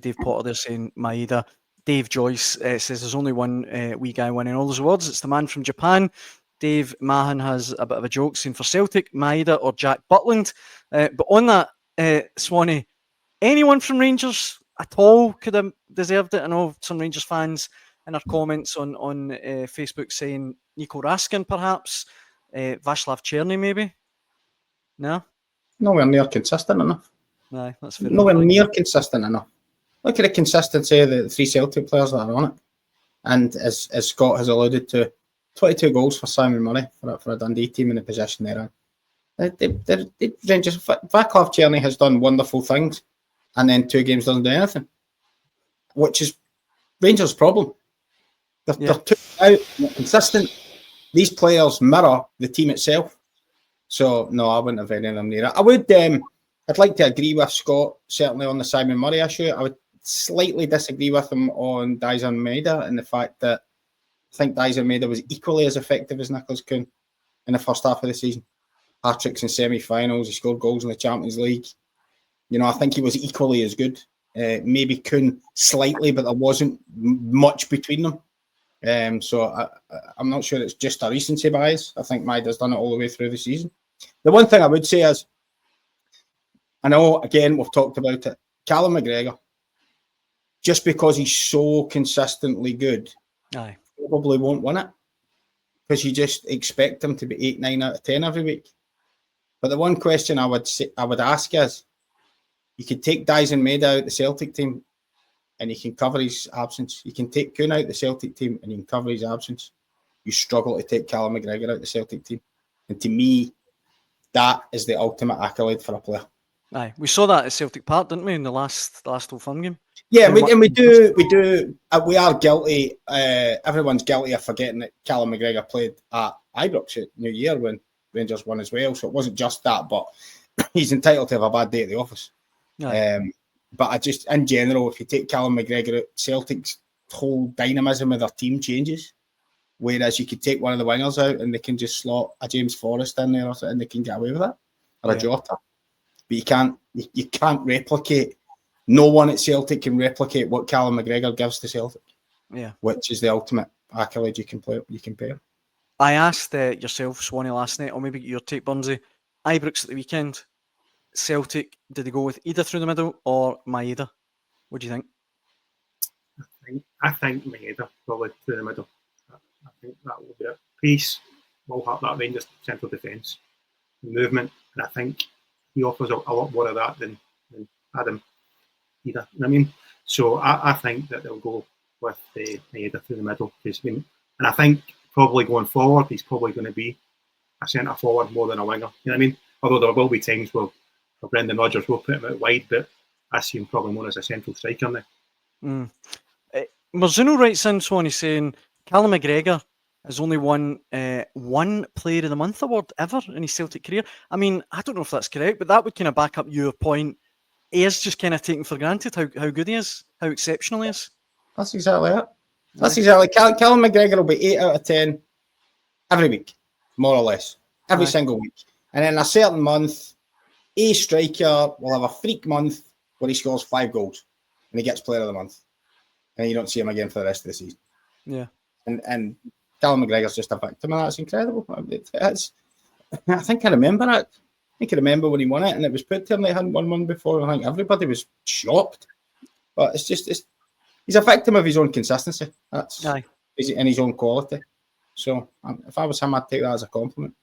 Dave Potter there saying Maeda. Dave Joyce says there's only one wee guy winning all those awards. It's the man from Japan. Dave Mahan has a bit of a joke saying for Celtic, Maeda or Jack Butland. But on that, Swanee, anyone from Rangers at all could have deserved it. I know some Rangers fans in our comments on Facebook saying Nico Raskin perhaps, Václav Černý maybe. No? Nowhere near consistent enough. No, that's fair. Nowhere near consistent enough. Look at the consistency of the 3 Celtic players that are on it. And as Scott has alluded to, 22 goals for Simon Murray for a Dundee team in the position they're in. Rangers, Václav Černý has done wonderful things, and then 2 games doesn't do anything, which is Rangers' problem. They're too out, they're consistent. These players mirror the team itself. So no, I wouldn't have any of them near it. I would. I'd like to agree with Scott certainly on the Simon Murray issue. I would slightly disagree with him on Daizen Maeda and the fact that I think Daizen Maeda was equally as effective as Nicolas Kuhn in the first half of the season. Hat-tricks in semi-finals, he scored goals in the Champions League. I think he was equally as good. Maybe Kuhn slightly, but there wasn't much between them. So I'm not sure it's just a recency bias. I think Maeda's done it all the way through the season. The one thing I would say is, I know, again, we've talked about it, Callum McGregor, just because he's so consistently good, probably won't win it, because you just expect him to be 8, 9 out of 10 every week. But the one question I would ask is, you could take Daizen Maeda out the Celtic team and you can cover his absence. You can take Kuhn out the Celtic team and you can cover his absence. You struggle to take Callum McGregor out the Celtic team. And to me, that is the ultimate accolade for a player. Aye, we saw that at Celtic Park, didn't we, in the last Old Firm game? Yeah, we are guilty. Everyone's guilty of forgetting that Callum McGregor played at Ibrox at New Year when Rangers won as well. So it wasn't just that, but he's entitled to have a bad day at the office. But I just, in general, if you take Callum McGregor out, Celtic's whole dynamism of their team changes. Whereas you could take one of the wingers out and they can just slot a James Forrest in there and they can get away with it, or a Jota. But you can't replicate. No one at Celtic can replicate what Callum McGregor gives to Celtic. Yeah, which is the ultimate accolade you can pay. I asked yourself, Swanee, last night, or maybe your take, Burnsy, Ibrox at the weekend. Celtic, did they go with either through the middle or Maeda? What do you think? I think Maeda probably through the middle. I think that will be it. Pace will help that Rangers central defence, movement, and I think he offers a lot more of that than Adam either. You know what I mean? So I think that they'll go with Maeda through the middle. And I think probably going forward, he's probably going to be a centre forward more than a winger. You know what I mean? Although there will be times where Brendan Rodgers will put him out wide, but I see him probably more as a central striker now. Marzuno writes in, Swanee, saying Callum McGregor has only won one Player of the Month award ever in his Celtic career. I mean, I don't know if that's correct, but that would kind of back up your point. He is just kind of taken for granted how good he is, how exceptional he is. That's exactly it. That's exactly. Callum McGregor will be 8 out of 10 every week, more or less, every single week. And in a certain month, a striker will have a freak month where he scores 5 goals and he gets Player of the Month, and you don't see him again for the rest of the season. Yeah, and Callum McGregor's just a victim of that. It's incredible. I think I remember it. I think I remember when he won it, and it was put to him they hadn't won one before. I think everybody was shocked. But he's a victim of his own consistency. And his own quality. So if I was him, I'd take that as a compliment.